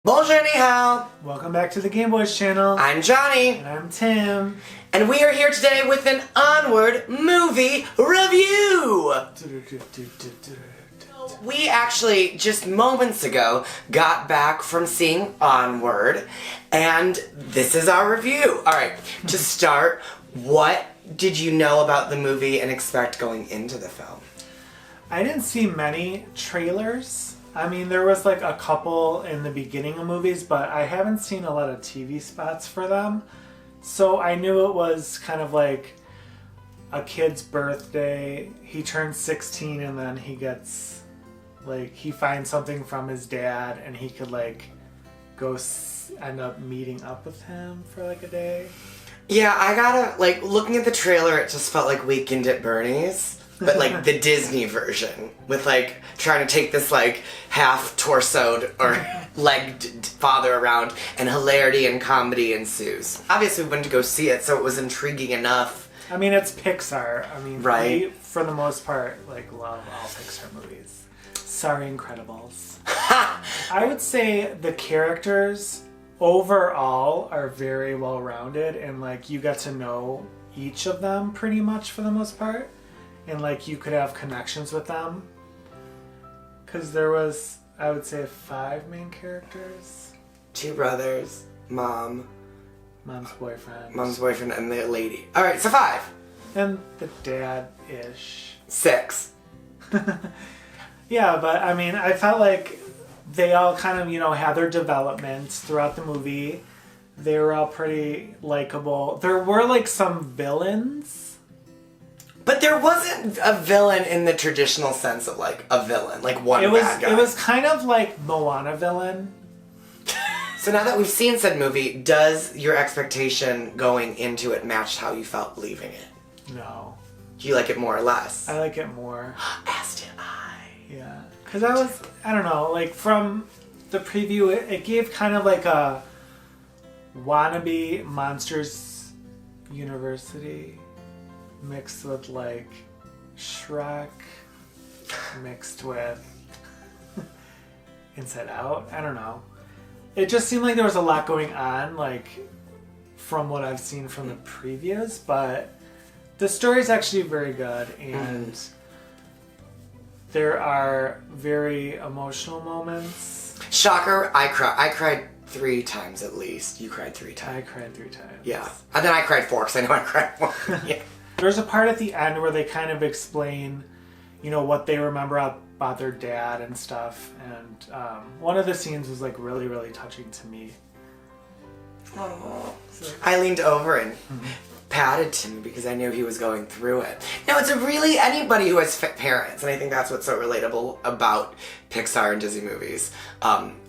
Bonjour, ni hao. Welcome back to the Game Boys channel. I'm Johnny. And I'm Tim. And we are here today with an Onward movie review. We actually, just moments ago, got back from seeing Onward, and this is our review. Alright, to start, what did you know about the movie and expect going into the film? I didn't see many trailers. I mean, there was like a couple in the beginning of movies, but I haven't seen a lot of TV spots for them. So I knew it was kind of like a kid's birthday. He turns 16 and then he gets, like, he finds something from his dad and he could, like, go end up meeting up with him for, like, a day. Yeah, I gotta, like, looking at the trailer, it just felt like Weekend at Bernie's. But, like, the Disney version, with, like, trying to take this, like, half-torsoed or legged father around, and hilarity and comedy ensues. Obviously, we went to go see it, so it was intriguing enough. I mean, it's Pixar. I mean, right? We, for the most part, like, love all Pixar movies. Sorry, Incredibles. I would say the characters overall are very well-rounded, and, like, you get to know each of them pretty much for the most part. And, like, you could have connections with them. Because there was, I would say, 5 main characters. 2 brothers, mom's boyfriend, and the lady. Alright, so 5. And the dad-ish. 6. Yeah, but, I mean, I felt like they all kind of, you know, had their developments throughout the movie. They were all pretty likable. There were, like, some villains. But there wasn't a villain in the traditional sense of, like, a villain. Like, bad guy. It was kind of like Moana villain. So now that we've seen said movie, does your expectation going into it match how you felt leaving it? No. Do you like it more or less? I like it more. As did I. Yeah. Because I don't know, like, from the preview, it gave kind of like a wannabe Monsters University mixed with, like, Shrek, mixed with Inside Out. I don't know. It just seemed like there was a lot going on, like, from what I've seen from the previews, but the story's actually very good, and there are very emotional moments. Shocker, I cried 3 times at least. You cried 3 times. I cried 3 times. Yeah. And then I cried 4, because I know I cried 1. Yeah. There's a part at the end where they kind of explain, you know, what they remember about their dad and stuff. And one of the scenes was, like, really, really touching to me. Oh. I leaned over and patted Tim because I knew he was going through it. No, it's really anybody who has parents, and I think that's what's so relatable about Pixar and Disney movies,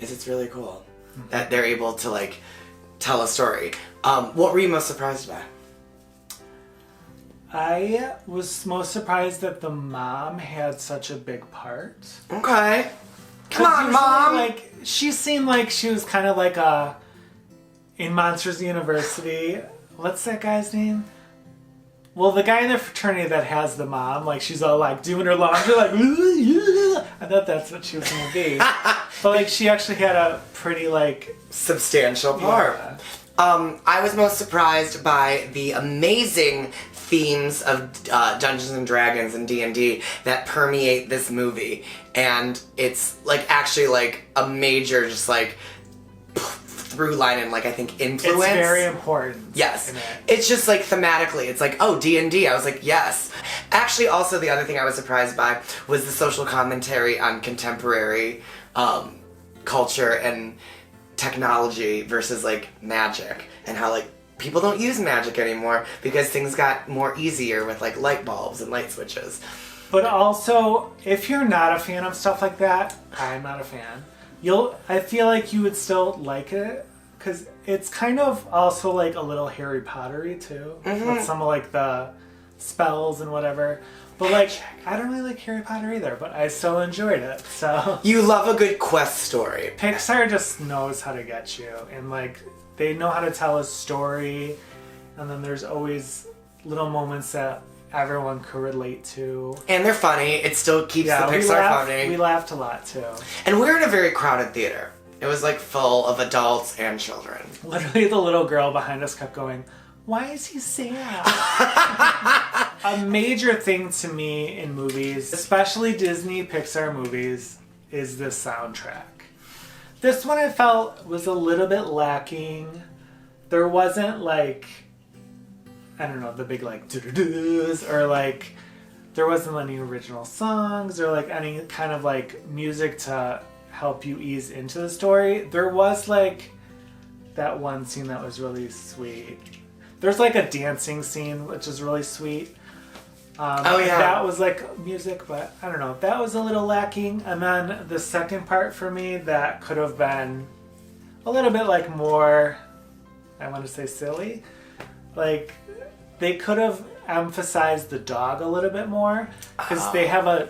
is it's really cool that they're able to, like, tell a story. What were you most surprised by? I was most surprised that the mom had such a big part. Okay. Come on, Mom! Like, she seemed like she was kind of like in Monsters University. What's that guy's name? Well, the guy in the fraternity that has the mom, like, she's all, like, doing her laundry, like, I thought that's what she was going to be. But, like, she actually had a pretty, like, substantial part. Yeah. I was most surprised by the amazing themes of Dungeons and Dragons and D&D that permeate this movie, and it's, like, actually, like, a major just, like, through line and, like, I think influence. It's very important. Yes. It's just, like, thematically, it's like, oh, D&D. I was like, yes. Actually, also, the other thing I was surprised by was the social commentary on contemporary culture and technology versus, like, magic, and how, like, people don't use magic anymore because things got more easier with, like, light bulbs and light switches. But also, if you're not a fan of stuff like that, I'm not a fan, I feel like you would still like it, because it's kind of also, like, a little Harry Potter-y too, with some of, like, the spells and whatever. But, like, I don't really like Harry Potter either, but I still enjoyed it, so. You love a good quest story. Pixar just knows how to get you, and, like, they know how to tell a story, and then there's always little moments that everyone could relate to. And they're funny. It still keeps the Pixar funny. We laughed a lot too. And we're in a very crowded theater. It was like full of adults and children. Literally, the little girl behind us kept going, "Why is he sad?" A major thing to me in movies, especially Disney Pixar movies, is the soundtrack. This one I felt was a little bit lacking. There wasn't like, I don't know, the big like doo-doo-doos, or like there wasn't any original songs or like any kind of like music to help you ease into the story. There was like that one scene that was really sweet. There's like a dancing scene which is really sweet. Oh yeah. That was like music, but I don't know. That was a little lacking. And then the second part for me that could have been a little bit like more, I want to say silly. Like they could have emphasized the dog a little bit more because they have a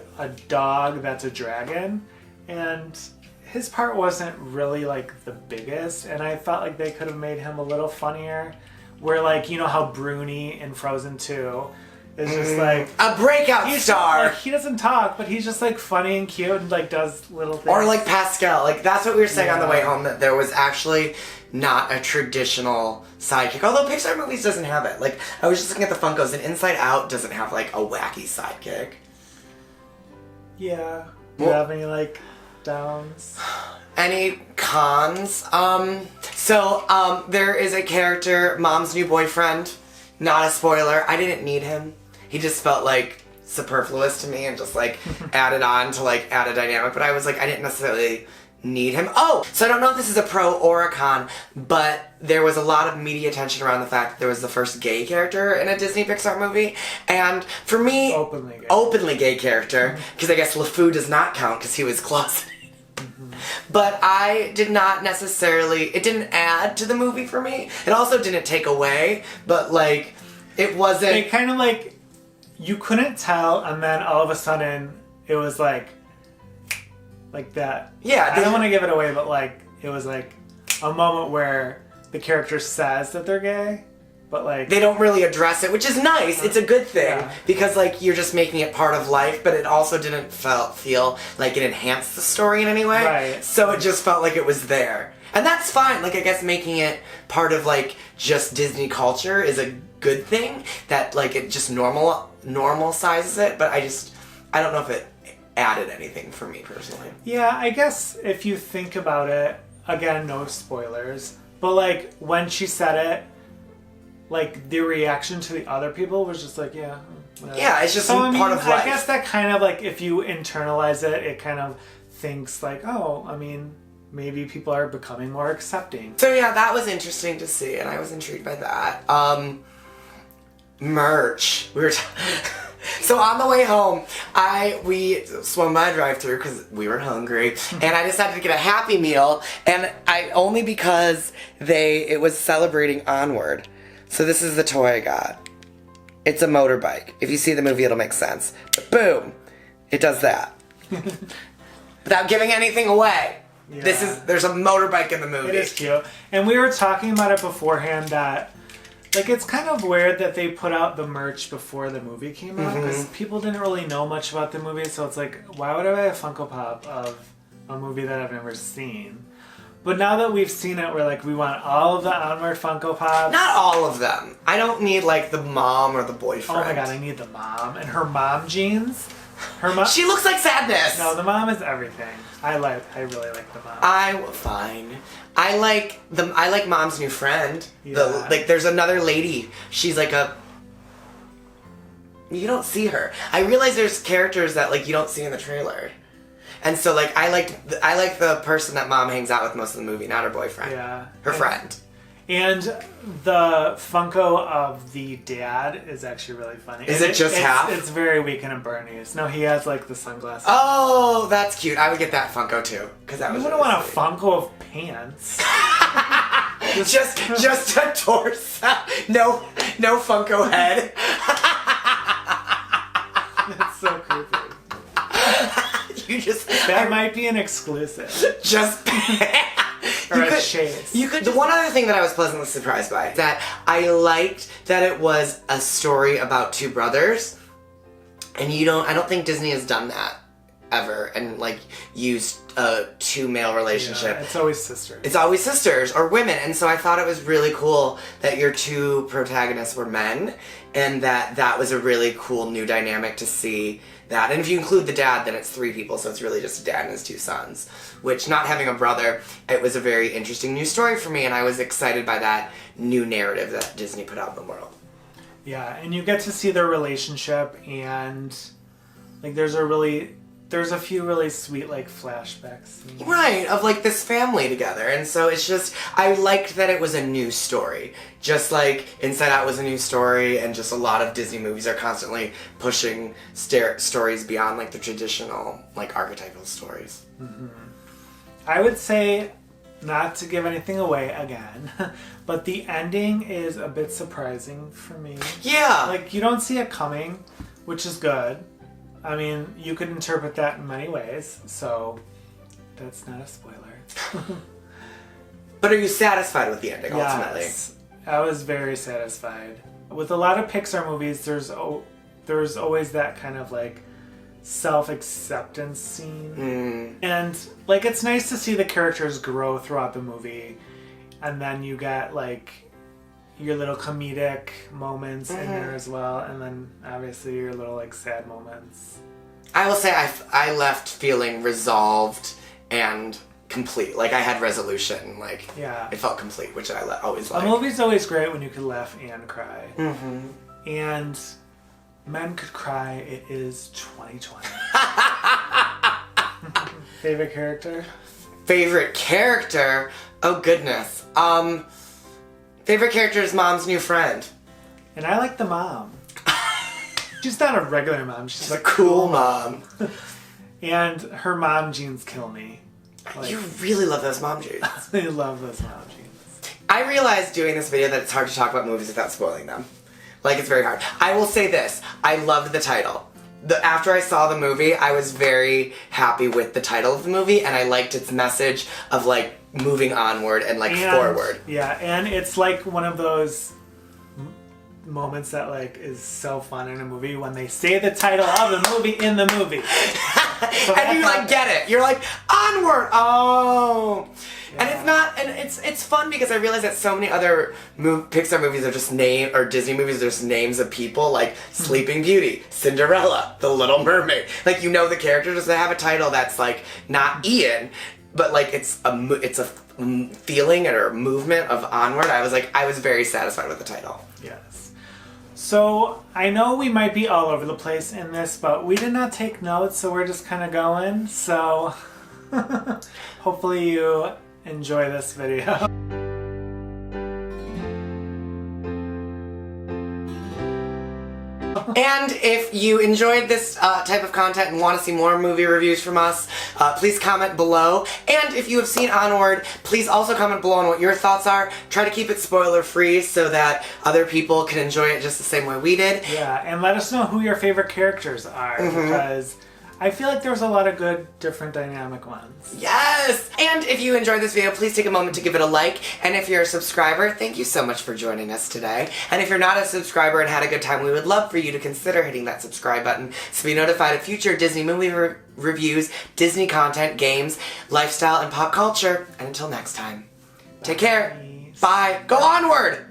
dog that's a dragon, and his part wasn't really like the biggest, and I felt like they could have made him a little funnier. Where like, you know how Bruni in Frozen 2 is just like a breakout star. Like, he doesn't talk, but he's just like funny and cute and like does little things. Or like Pascal. Like that's what we were saying on the way home, that there was actually not a traditional sidekick. Although Pixar movies doesn't have it. Like I was just looking at the Funkos, and Inside Out doesn't have like a wacky sidekick. Yeah. Do you have any like downs? Any cons? There is a character, Mom's new boyfriend. Not a spoiler. I didn't need him. He just felt like superfluous to me and just like added on to like add a dynamic. But I was like, I didn't necessarily need him. Oh, so I don't know if this is a pro or a con, but there was a lot of media attention around the fact that there was the first gay character in a Disney Pixar movie. And for me, openly gay character, because I guess LeFou does not count because he was closeted. But I did not necessarily, it didn't add to the movie for me. It also didn't take away, but like, it wasn't. It kind of like, you couldn't tell, and then all of a sudden, it was like that. Yeah. I don't want to give it away, but like, it was like a moment where the character says that they're gay, but like they don't really address it, which is nice. It's a good thing because like you're just making it part of life, but it also didn't feel like it enhanced the story in any way. Right. So it just felt like it was there. And that's fine. Like I guess making it part of like just Disney culture is a good thing, that like it just normal sizes it, but I don't know if it added anything for me personally. Yeah, I guess if you think about it, again, no spoilers, but like when she said it, like the reaction to the other people was just like, yeah, whatever. Yeah, it's just part of life. I guess that kind of like, if you internalize it, it kind of thinks like, oh, I mean, maybe people are becoming more accepting. So yeah, that was interesting to see, and I was intrigued by that. Merch. So on the way home, we swung by a drive-thru because we were hungry, and I decided to get a Happy Meal, and only because it was celebrating Onward. So this is the toy I got. It's a motorbike. If you see the movie, it'll make sense. But boom, it does that. Without giving anything away. Yeah. There's a motorbike in the movie. It is cute. And we were talking about it beforehand that, like, it's kind of weird that they put out the merch before the movie came out, because people didn't really know much about the movie, so it's like, why would I buy a Funko Pop of a movie that I've never seen? But now that we've seen it, we're like, we want all of the Onward Funko Pops. Not all of them. I don't need, like, the mom or the boyfriend. Oh my god, I need the mom. And her mom jeans. Her mom. She looks like sadness. No, the mom is everything. I really like the mom. Fine. I like Mom's new friend. Yeah. There's another lady. She's like you don't see her. I realize there's characters that like you don't see in the trailer. And so, like, I like the person that Mom hangs out with most of the movie, not her boyfriend. Yeah. Her friend. And the Funko of the dad is actually really funny. Is it just half? It's very Weekend at Bernie's. No, he has, like, the sunglasses. Oh, that's cute. I would get that Funko, too. Because that was You wouldn't want a Funko of pants. just a torso. No Funko head. That's so creepy. That might be an exclusive. Or a chase. The one other thing that I was pleasantly surprised by, that I liked that it was a story about two brothers, and I don't think Disney has done that ever and like use a two-male relationship. Yeah, it's always sisters. It's always sisters or women, and so I thought it was really cool that your two protagonists were men, and that was a really cool new dynamic to see that. And if you include the dad, then it's 3 people, so it's really just a dad and his 2 sons. Which, not having a brother, it was a very interesting new story for me, and I was excited by that new narrative that Disney put out in the world. Yeah, and you get to see their relationship, and like there's a few really sweet like flashback scenes. Right, of like this family together. And so it's just, I liked that it was a new story. Just like Inside Out was a new story, and just a lot of Disney movies are constantly pushing stories beyond like the traditional like archetypal stories. Mm-hmm. I would say, not to give anything away again, but the ending is a bit surprising for me. Yeah! Like, you don't see it coming, which is good. I mean, you could interpret that in many ways, so that's not a spoiler. But are you satisfied with the ending, ultimately? Yes, I was very satisfied. With a lot of Pixar movies, there's always that kind of like self-acceptance scene. And like, it's nice to see the characters grow throughout the movie, and then you get like your little comedic moments in there as well, and then obviously your little like sad moments. I will say I left feeling resolved and complete. Like I had resolution. Like Yeah. it felt complete, which I always like. A movie's always great when you can laugh and cry. Mm-hmm. And men could cry. It is 2020. Favorite character? Favorite character? Oh goodness. Favorite character is Mom's new friend. And I like the mom. She's not a regular mom. She's a cool mom. And her mom jeans kill me. Like, You really love those mom jeans. I love those mom jeans. I realized doing this video that it's hard to talk about movies without spoiling them. Like, it's very hard. I will say this. I loved the title. After I saw the movie, I was very happy with the title of the movie, and I liked its message of, like, moving onward and, like, forward. Yeah, and it's like one of those moments that, like, is so fun in a movie when they say the title of the movie in the movie. So and you, like, get it. You're like, onward! Oh! Yeah. And it's not, and it's fun because I realize that so many other Pixar movies are just or Disney movies are just names of people, like Sleeping Beauty, Cinderella, The Little Mermaid. Like, you know the characters, they have a title that's, like, not Ian, but, like, it's a feeling or a movement of onward. I was very satisfied with the title. Yes. So, I know we might be all over the place in this, but we did not take notes, so we're just kind of going. So, hopefully you enjoy this video. And if you enjoyed this type of content and want to see more movie reviews from us, please comment below. And if you have seen Onward, please also comment below on what your thoughts are. Try to keep it spoiler-free so that other people can enjoy it just the same way we did. Yeah, and let us know who your favorite characters are, because I feel like there's a lot of good, different, dynamic ones. Yes! And if you enjoyed this video, please take a moment to give it a like. And if you're a subscriber, thank you so much for joining us today. And if you're not a subscriber and had a good time, we would love for you to consider hitting that subscribe button to be notified of future Disney movie reviews, Disney content, games, lifestyle, and pop culture. And until next time, take care. Bye. Go onward!